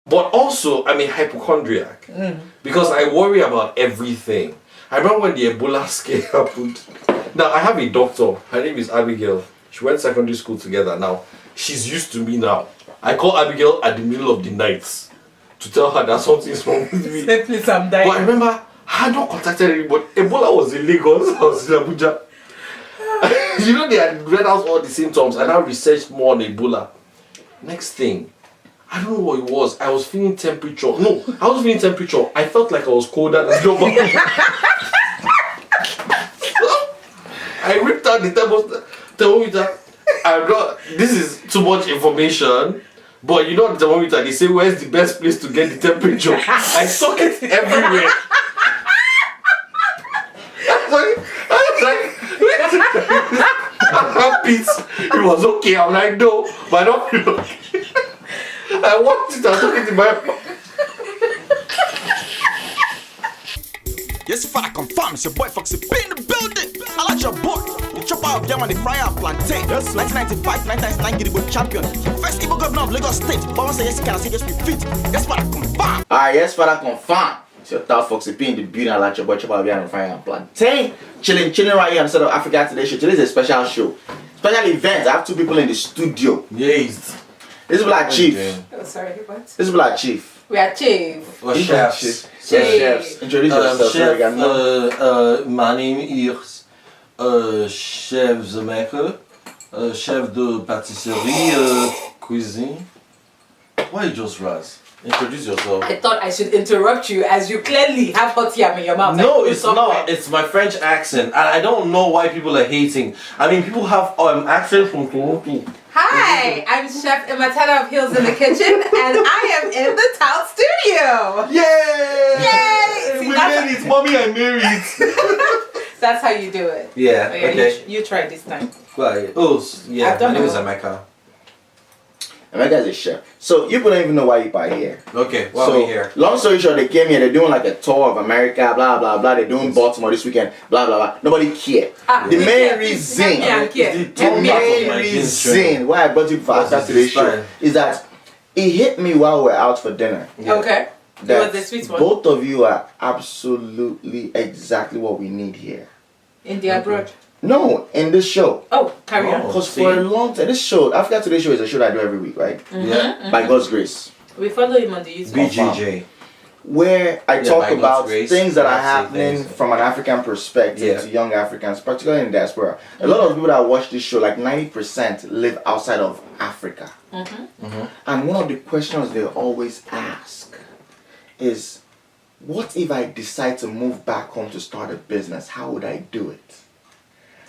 But also, I'm a hypochondriac because I worry about everything. I remember when the Ebola scare happened. Now, I have a doctor. Her name is Abigail. She went secondary school together. Now, she's used to me now. I call Abigail at the middle of the night to tell her that something's wrong with me. Say, please, I'm dying. But I remember, I had not contacted anybody. Ebola was in Lagos. I was in Abuja. You know, they had read out all the symptoms and I researched more on Ebola. Next thing, I don't know what it was. I was feeling temperature. No, I was feeling temperature. I felt like I was colder than normal. I ripped out the thermometer. This is too much information. But you know the thermometer, they say where's the best place to get the temperature? I stuck it everywhere. I it was okay. I'm like, no, but I don't feel okay. I walked it, I took it in my Yes, if I confirm, it's your boy Foxy P in the building. I like your boy. The chopper of them on the fryer and plantain. Yes, 1995, 1999 Gidigbo champion. First Igbo governor of Lagos State. But once I yes, can I say yes, we fit. Yes, Father confirm. Yes, Father confirm. It's your top Foxy P in the building. I like your boy chopper of them on the fryer and plantain. Chilling right here on the side of Africa Today show. Today is a special show. Special event. I have two people in the studio. Yes. This is Black Chief. Oh, sorry, what? This is Black Chief. We are Chief. Or chefs. Yes, chefs. Introduce yourself. Chef, my name is Chef Emeka, chef de pâtisserie, cuisine. Why you just Raz? Introduce yourself. I thought I should interrupt you as you clearly have hot yam in your mouth. No, like it's not. It's my French accent, and I don't know why people are hating. I mean, people have accent from Toronto. Hi, I'm Chef Emeka of Hills in the Kitchen, and I am in the Tout Studio. Yay! Yay! We made it, mommy. I made it. That's how you do it. Yeah. Oh, yeah, Okay. You try this time. Right. Oh, yeah. I've done My name is it. Emeka. Emeka is a chef. So you don't even know why you are here. Okay. Why So, are we here? long story short, they came here, they're doing like a tour of America, blah blah blah. They're doing Baltimore this weekend, blah blah blah. Nobody cared. The we main care. reason, Help me and care. Help me and care. main reason why I brought you for What's after this today's show time? is that it hit me while we're out for dinner. Yeah. Okay. It That was the sweet one. both of you are absolutely exactly what we need here. In the abroad. No, in this show. Oh, carry on. Because for a long time, this show, Africa Today show is a show that I do every week, right? Yeah. By God's grace. We follow him on the YouTube. BJJ. Where I Yeah, talk by God's about grace, things that are I'd say happening things. from an African perspective Yeah. to young Africans, particularly in diaspora. A lot of people that watch this show, like 90%, live outside of Africa. And one of the questions they always ask is, what if I decide to move back home to start a business? How would I do it?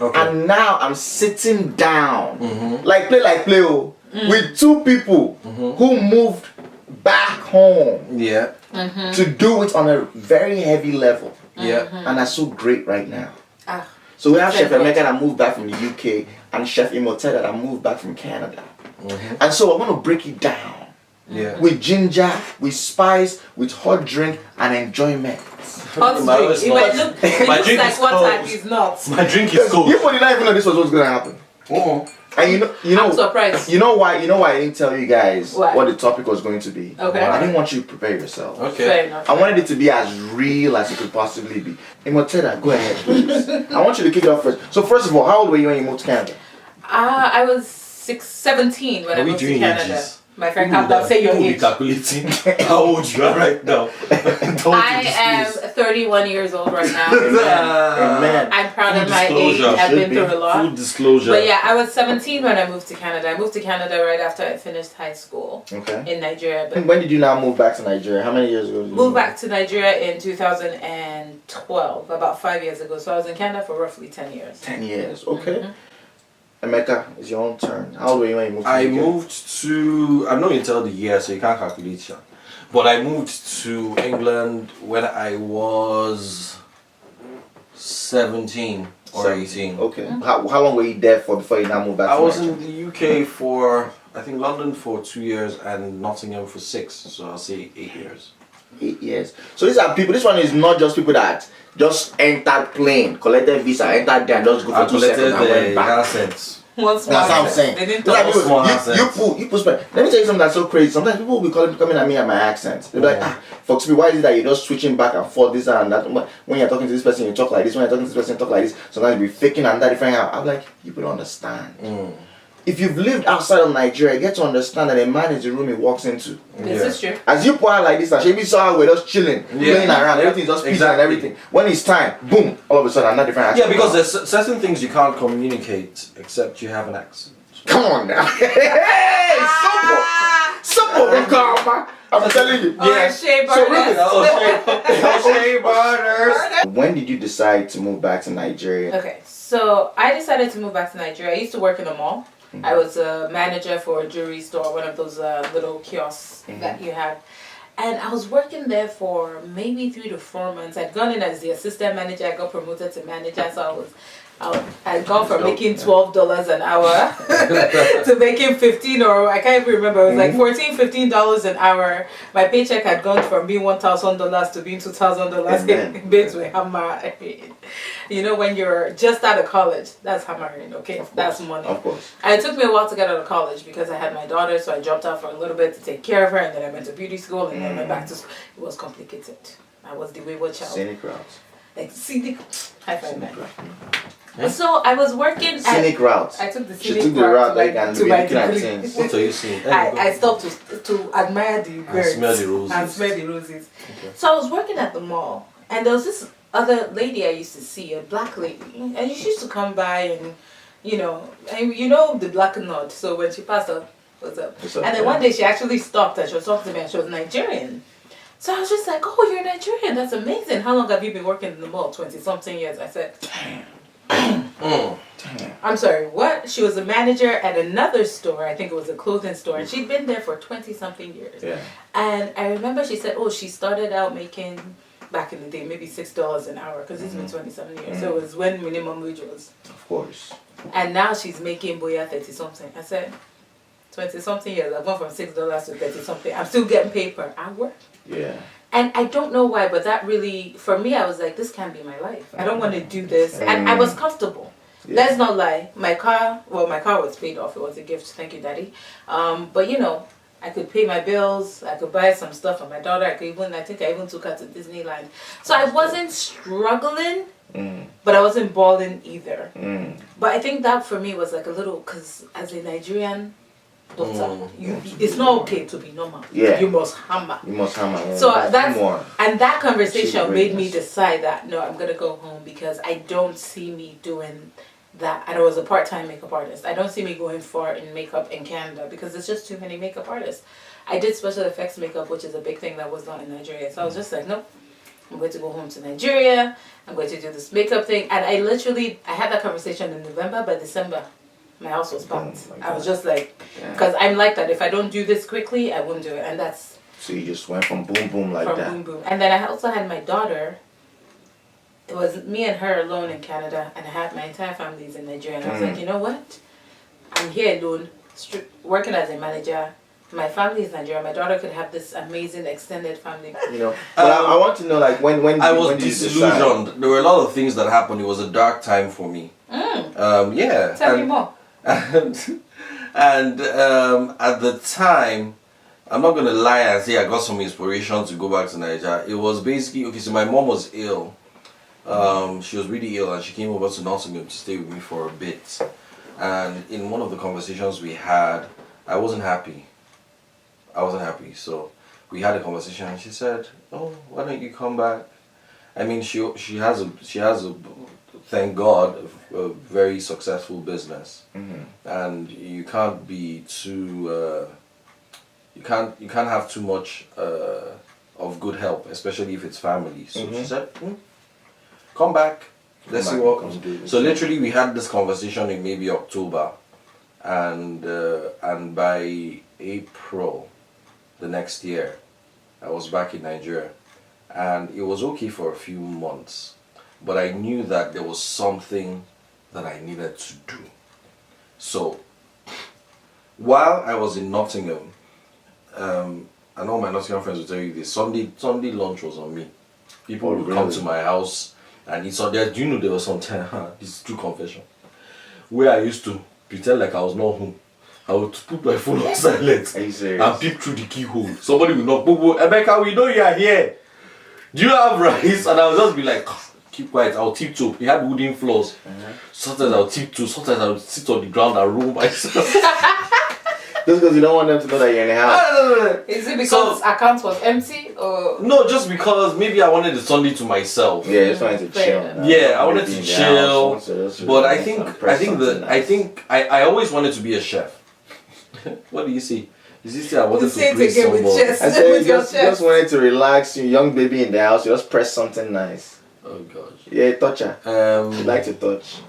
Okay. And now I'm sitting down, like play, with two people who moved back home Yeah. to do it on a very heavy level. Yeah. And that's so great right now. Ah. So we have Chef Very Emeka good. that moved back from the UK and Chef Imoteda that moved back from Canada. And so I'm going to break it down Yeah. with ginger, with spice, with hot drink and enjoyment. Hot My drink. own It might small- look, it My looks drink like is water cold. and it's not. My drink is cold. You did not even know this was what's going to happen. And you know, I'm surprised. You know why I didn't tell you guys Why? what the topic was going to be. Okay. I didn't want you to prepare yourself. Fair Okay. enough. I wanted it to be as real as it could possibly be. Imoteda, go ahead, please. I want you to kick it off first. So first of all, how old were you when you moved to Canada? I was 17 when I Are we moved to doing Canada. ages? My friend calm down, say your People will be age. calculating how old you are right now. Don't I am 31 years old right now. Amen. I'm proud Full of my age. disclosure. I've been Should through be. a lot. Full disclosure. But yeah, I was 17 when I moved to Canada. I moved to Canada right after I finished high school Okay. in Nigeria. But When did you now move back to Nigeria? How many years ago did you moved back to Nigeria in 2012, about 5 years ago. So I was in Canada for roughly 10 years. 10 years. Okay. Emeka, it's your own turn. How old were you when you moved to I UK? moved to, I'm not going to tell the year so you can't calculate it. But I moved to England when I was 17 or 18. Okay. How long were you there for before you now moved back I to was Nigeria? in the UK for, I think London for 2 years and Nottingham for 6. So I'll say 8 years. 8 years. So these are people, this one is not just people that just entered plane, collected visa, entered there and just go I for 2 seconds collected and went the back. assets. One small That's what I'm accent. saying. They didn't It's like talk. people, small you accents. put. Let me tell you something that's so crazy. Sometimes people will be coming at me at my accent. They'll be like, Fox B, why is it that you're just switching back and forth, this and that? When you're talking to this person, you talk like this. When you're talking to this person, you talk like this. Sometimes you'll be faking and that different. I'm like, people don't understand. If you've lived outside of Nigeria, you get to understand that a man is the room he walks into. This is true. As you pour out like this, Shebi saw how we're just chilling, playing around, everything's just peaceful and everything. When it's time, boom, all of a sudden, another different accent. Yeah, because there's certain things you can't communicate except you have an accent. Come on now. Hey, simple, Rukama. I'm telling you. Yeah. Shea So butters. Shea butters. when did you decide to move back to Nigeria? Okay, so I decided to move back to Nigeria. I used to work in a mall. I was a manager for a jewelry store, one of those little kiosks that you have. And I was working there for maybe 3 to 4 months. I'd gone in as the assistant manager. I got promoted to manager, so I'd gone from making $12 an hour to making 15, or I can't even remember. It was like $14, $15 an hour. My paycheck had gone from being $1,000 to being $2,000. Bids were hammering. You know, when you're just out of college, that's hammering. Okay, that's money. Of course. And it took me a while to get out of college because I had my daughter, so I dropped out for a little bit to take care of her, and then I went to beauty school, and then I went back to school. It was complicated. I was the wayward child. Scenic routes. Like scenic. High five, man. So I was working at Scenic routes. I took the She scenic took the route that you can to be my looking at degree. things. What are you seeing? I stopped to admire the birds smell the roses. and smell the roses. So I was working at the mall, and there was this other lady I used to see, a black lady, and she used to come by and you know the black nod. So when she passed up, what's up? And then one day she actually stopped and she was talking to me, and she was Nigerian. So I was just like, oh, you're Nigerian, that's amazing. How long have you been working in the mall? 20-something years. I said, I'm sorry, what? She was a manager at another store, I think it was a clothing store, and she'd been there for 20-something years. Yeah. And I remember she said, oh, she started out making, back in the day, maybe $6 an hour, because it's been 20-something years. So it was when minimum wage was. Of course. And now she's making boya 30-something. I said, 20-something years, I've gone from $6 to 30-something. I'm still getting paid per hour. Yeah. And I don't know why, but that really, for me, I was like, this can't be my life. I don't want to do this. And I was comfortable. Yeah. Let's not lie. My car was paid off. It was a gift. Thank you, Daddy. But you know, I could pay my bills. I could buy some stuff for my daughter. I think I even took her to Disneyland. So I wasn't struggling, but I wasn't balling either. But I think that for me was like a little, because as a Nigerian daughter, it's not okay to be normal. Yeah. You must hammer. You must hammer. Yeah. So More. that conversation Achieve made me greatness. decide that no, I'm gonna go home because I don't see me doing that. And I was a part-time makeup artist. I don't see me going far in makeup in Canada because there's just too many makeup artists. I did special effects makeup, which is a big thing that was not in Nigeria. So I was just like, nope, I'm going to go home to Nigeria. I'm going to do this makeup thing. And I had that conversation in November. By December, my house was packed. I was just like, because I'm like that. If I don't do this quickly, I won't do it. And that's So you just went from boom boom like from that. boom boom. And then I also had my daughter. It was me and her alone in Canada, and I had my entire family's in Nigeria. And I was like, you know what? I'm here alone, working as a manager. My family is Nigerian. My daughter could have this amazing extended family. You know, but I want to know, like, when I was when did you decide? disillusioned. There were a lot of things that happened. It was a dark time for me. Yeah. Tell me more. And at the time, I'm not gonna lie and say I got some inspiration to go back to Nigeria. It was basically okay. So my mom was ill. She was really ill, and she came over to Nottingham to stay with me for a bit. And in one of the conversations we had, I wasn't happy. So we had a conversation, and she said, "Oh, why don't you come back?" I mean, she has a thank God a very successful business, and you can't be too you can't have too much of good help, especially if it's family. So she said, "Come back. Let's see what." So literally, we had this conversation in maybe October, and by April the next year, I was back in Nigeria, and it was okay for a few months, but I knew that there was something that I needed to do. So while I was in Nottingham, I know my Nottingham friends will tell you this. Sunday lunch was on me. People would come to my house and eat. So there, do you know there was some time? This is true confession. Where I used to pretend like I was not home. I would put my phone on silent Are you serious? and peep through the keyhole. Somebody will knock, Bobo, Emeka, we know you are here. Do you have rice? And I'll just be like, keep quiet, I'll tiptoe. He had wooden floors. Sometimes I'll tiptoe, sometimes I'll sit on the ground and roll myself. Just because you don't want them to know that you're in the house. Is it because account was empty or? No, just because maybe I wanted the Sunday to myself. Yeah, just wanted to chill. Yeah, I wanted to chill. But I think I always wanted to be a chef. What do you see? Is this I wanted to please somebody? I said just wanted to relax, you young baby in the house, you just press something nice. Oh gosh. Yeah, toucher. You like to touch.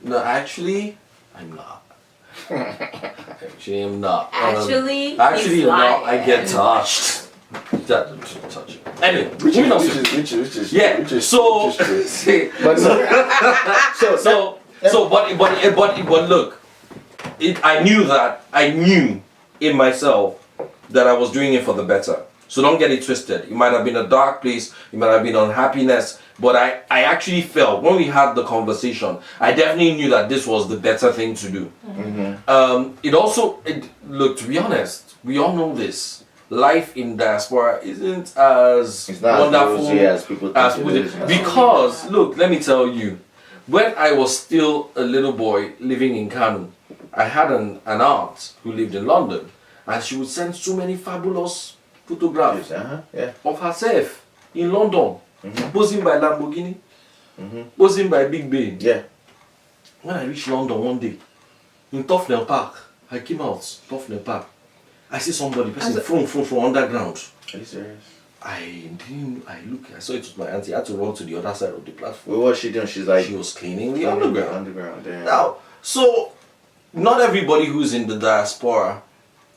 No, actually, I'm not. Actually, I'm not. Actually, no, I get touched. That don't touch it. Anyway, Which is yeah. So, but look, I knew in myself that I was doing it for the better. So don't get it twisted. It might have been a dark place, it might have been unhappiness, but I actually felt, when we had the conversation, I definitely knew that this was the better thing to do. Look, to be honest, we all know this. Life in diaspora isn't as wonderful as people think. Because, look, let me tell you, when I was still a little boy living in Kano, I had an aunt who lived in London, and she would send so many fabulous photographs of herself in London, posing by Lamborghini, posing by Big Ben. Yeah. When I reached London one day, in Tufnell Park, I came out, Tufnell Park, I see somebody, person from underground. Are you serious? I saw it with my auntie. I had to run to the other side of the platform. What was she doing? She's like... She was cleaning the underground. Underground. Now, so, not everybody who's in the diaspora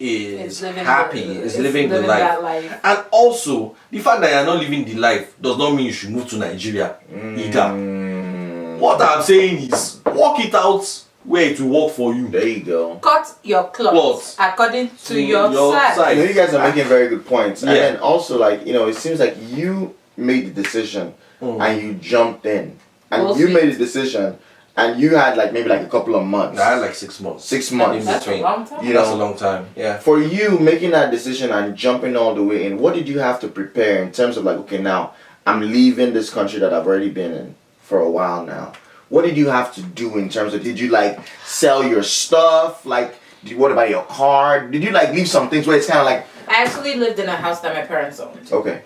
is living the life. And also, the fact that you're not living the life does not mean you should move to Nigeria either. What I'm saying is, work it out where it will work for you. There you go. Cut your clothes according to your size. You guys are making very good points. And then also, it seems like you made the decision and you jumped in. And you made the decision and you had maybe a couple of months. I had 6 months. 6 months. That's a long time. That's a long time, yeah. For you making that decision and jumping all the way in, what did you have to prepare in terms of okay, now I'm leaving this country that I've already been in for a while now? What did you have to do in terms of, did you sell your stuff? What about your car? Did you leave some things where it's kind of I actually lived in a house that my parents owned. Okay.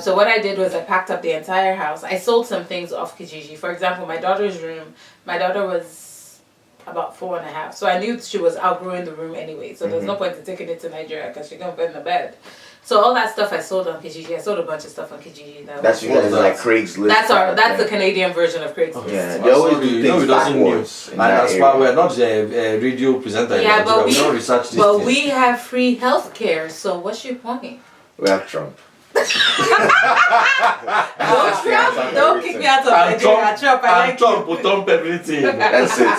So what I did was I packed up the entire house. I sold some things off Kijiji. For example, my daughter's room. My daughter was about 4.5. So I knew she was outgrowing the room anyway. So there's no point in taking it to Nigeria because she's going to fit in the bed. So all that stuff I sold on Kijiji. I sold a bunch of stuff on Kijiji. That's you guys Craigslist. That's the Canadian version of Craigslist. Yeah, they always do things backwards. And that's why we're not a radio presenter. Yeah, but we don't research this. But we have free healthcare. So what's your point? We have Trump. Don't kick me out of Nigeria. Trump will dump everything. That's it.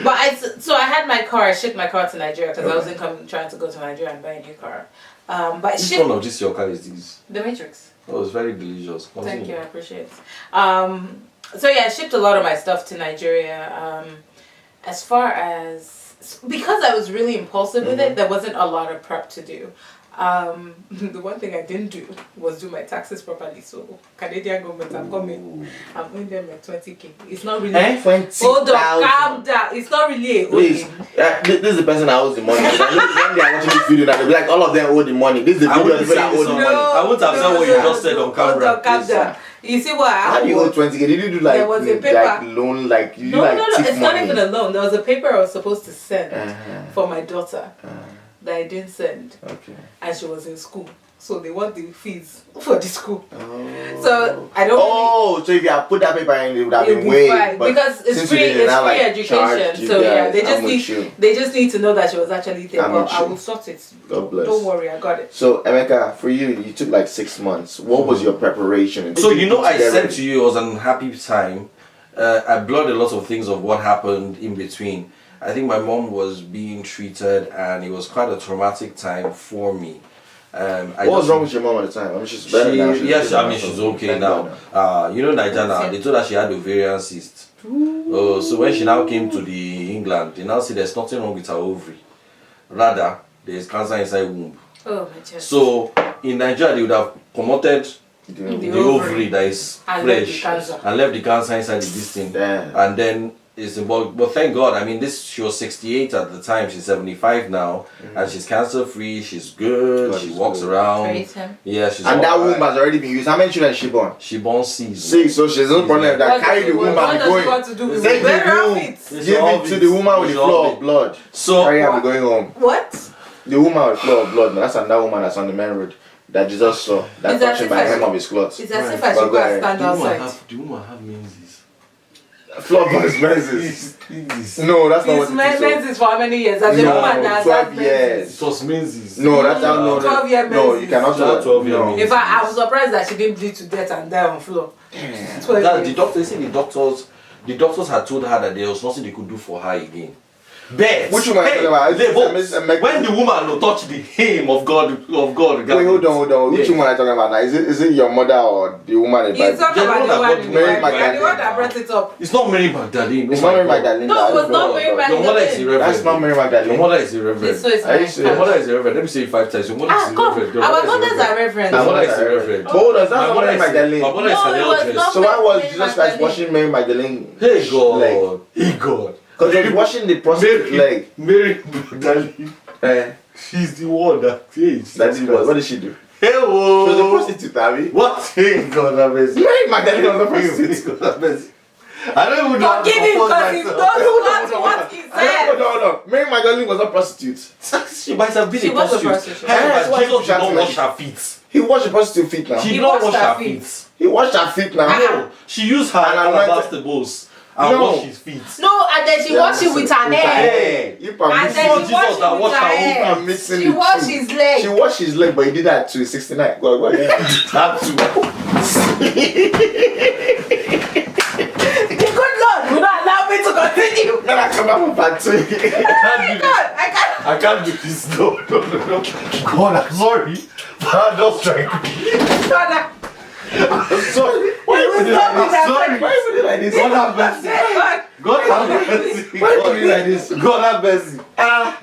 But I had my car. I shipped my car to Nigeria because I was trying to go to Nigeria and buy a new car. But which one of your car is this? The Matrix. Oh, it's very delicious. Continue. Thank you, I appreciate it. So yeah, I shipped a lot of my stuff to Nigeria. As far as because I was really impulsive with it, there wasn't a lot of prep to do. The one thing I didn't do was do my taxes properly. So Canadian government, I'm coming. I'm owing them 20K. It's not really. 20,000. Hold on, calm down. It's not really a please. This is the person that owes the money. One day I watch this video, they'll be like, all of them owe the money. This is the video that owes the money. I wouldn't have said what you just said on camera. Hold on, calm down. You see what? How do you owe 20K? Did you do there was a paper. loan? No. It's not even a loan. There was a paper I was supposed to send for my daughter. That I didn't send. Okay. And she was in school. So they want the fees for the school. Oh. So I don't so if you had put that paper in, it would have been way. Because it's free education. So yeah, they just need to know that she was actually there. But I will sort it. God bless. Don't worry, I got it. So Emeka, for you took 6 months. What was your preparation? So I said to you it was an unhappy time. I blurred a lot of things of what happened in between. I think my mom was being treated and it was quite a traumatic time for me. What was wrong with your mom at the time? I mean, she's better now. She's okay now. Nigeria now, they told her she had ovarian cyst. So when she now came to the England, they now say there's nothing wrong with her ovary. Rather, there's cancer inside womb. Oh, my chest. So in Nigeria, they would have promoted the ovary that is And fresh left the cancer. and left the cancer inside the this thing. Yeah. And then it's involved. But thank God, I mean, she was 68 at the time. She's 75 now, and she's cancer free. She's good. God, she she's walks good. around. Praise him. Yeah, she's. And that alright. womb has already been used. How many children she born? She born 6. 6. So she's no problem that What carry the woman what and does going. it got to do with Take it? the Where womb. are it? It's Give all it to it. the woman with It's the all flow it. of blood. So Carry her going home. What? The woman with flow of blood. That's another woman that's on the main road that Jesus saw. That Is that touching if by I- hem of his clothes. It's as if Right. I should go But and stand outside. the woman have menses. Flow of his menses. No, that's not what His it is. menses for how many years? As a No, woman that 12 has years. It was menses. No, that's how no. 12-year No, you menses. cannot do that. 12-year No. menses. In fact, I was surprised that she didn't bleed to death and die on floor. 12 That, the years. doctor said the doctors had told her that there was nothing they could do for her again. Bet. Which woman are you talking about? Is it Miss Emeka? When the woman will touch the hem of God, Wait, hold on. Which Yeah. woman are you talking about now? Is it your mother or the woman in the He's Bible? talking Yeah, about the the one one that in got the Mary Bible. And the one Magdalene. that brought it up. It's not Mary Magdalene. It's Oh not my Mary God. Magdalene. No, it was not Mary Your Magdalene. mother is irreverent. That's not Mary Your Magdalene. mother is irreverent. So it's Are you fine. serious? Your mother is irreverent. Let me say it 5 times. Your mother Ah, is come. irreverent. Your Our mother is mothers irreverent. are reverend. Your Our mother is mothers are irreverent. Hold on, that's My not mother Mary is- Magdalene. My mother is No, an it was eldress. not. So why was Mary Jesus Christ Magdalene. washing Mary Magdalene? Hey God. Leg? Hey God. Because he was washing the prostitute leg. Mary Magdalene. She's the one that says. That did what? What did she do? Hey, She was a whoa. prostitute, Abby. What? Hey God, have mercy. Mary Magdalene was a Hey, prostitute. God, have mercy. I don't even know how to Forgive him compose because he myself. knows what he said. Hold on. Mary Magdalene was a prostitute. She might have been She a was a prostitute. prostitute. However, That's why Jesus she did not can't wash like- her feet. He washed the prostitute feet now. She He did not washed wash her her feet. feet. He washed her feet now. No, she used her And anointed- alabaster bowls and No. washed his feet. No, and then she washed it with her hair. You And permit then not she Jesus washed that it with washed her her own hair. I'm mixing She the washed two. his leg. She washed his leg, but he did that to 69. Go ahead. That too. The good Lord will not allow me to continue. Then I come back with part 2. I can't do this. God, I can't. I can't do this. No. God, I'm sorry. But just trying. Father, I'm sorry. Why would you Stop like it, this? I'm Sorry. Why would you like this? God have mercy. God, God have mercy. Why would you like this? God have mercy.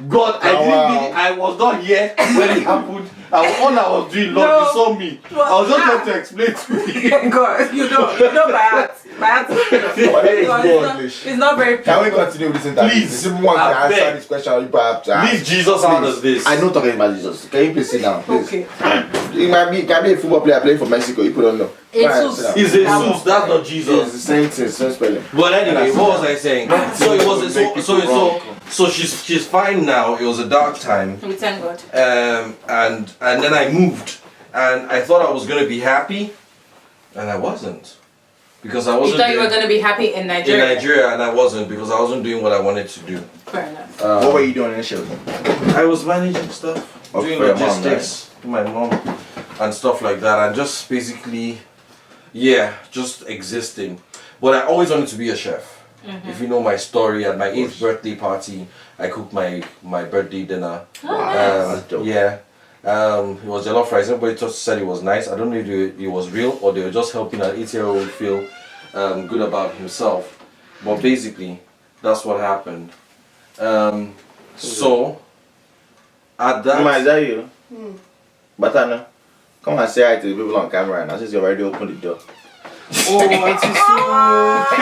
God, I Oh, didn't wow. mean it. I was not here when it happened. All I was doing, Lord, No. you saw me. I was just trying to explain to you. God, you know by heart. By heart. Hey, God, God. it's not very Can we pure. continue with this interview? Please, This is one to I answer beg. this question. You perhaps to ask. Leave Jesus out of this. I know talking about Jesus. Can you please sit down, please? Okay. It can be a football player playing for Mexico. People don't know. Jesus. Right, sit down. He's Jesus, that's not It's Jesus. the same thing, same spelling. But anyway, what was I saying? So it was so she's fine now. It was a dark time. We thank God. And then I moved, and I thought I was gonna be happy, and I wasn't, because I You wasn't. thought you were doing- going to be happy in Nigeria? in Nigeria, and I wasn't, because I wasn't doing what I wanted to do. Fair enough. What were you doing initially? I was managing stuff, Oh, doing for your mom, logistics, for my mom, and stuff like that, and just basically, yeah, just existing. But I always wanted to be a chef. If you know my story, at my 8th birthday party, I cooked my birthday dinner. That's dope. Yeah. It was jollof rice. Everybody just said it was nice. I don't know if it was real or they were just helping an 8-year-old feel good about himself. But basically, that's what happened. So, at Mama, is that... that you? Batana, come and say hi to the people on camera now since you already opened the door. Oh, Auntie Sue,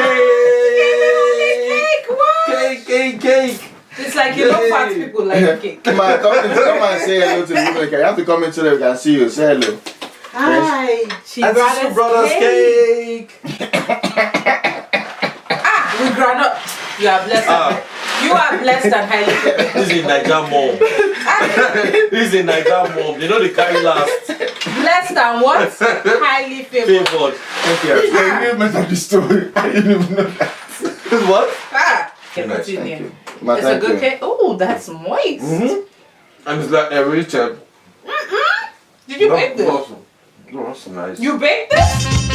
cake! Cake! It's like you know fat people like cake. Come and say hello to the people. You have to come in so they can see you. Say hello. Hi, she Auntie Sue brothers cake! With granite. You are blessed. You are blessed and highly favored. This is Niger mom. This is Niger mom. You know they carry last. Blessed and what? Highly favored. Favored. Thank you. You didn't mess up the story. I didn't even know that. What? Okay, Nice, continue. Ma, It's a thank good you. cake. Oh, that's moist. And it's like a Richard. Did you bake this? That's nice. You baked this?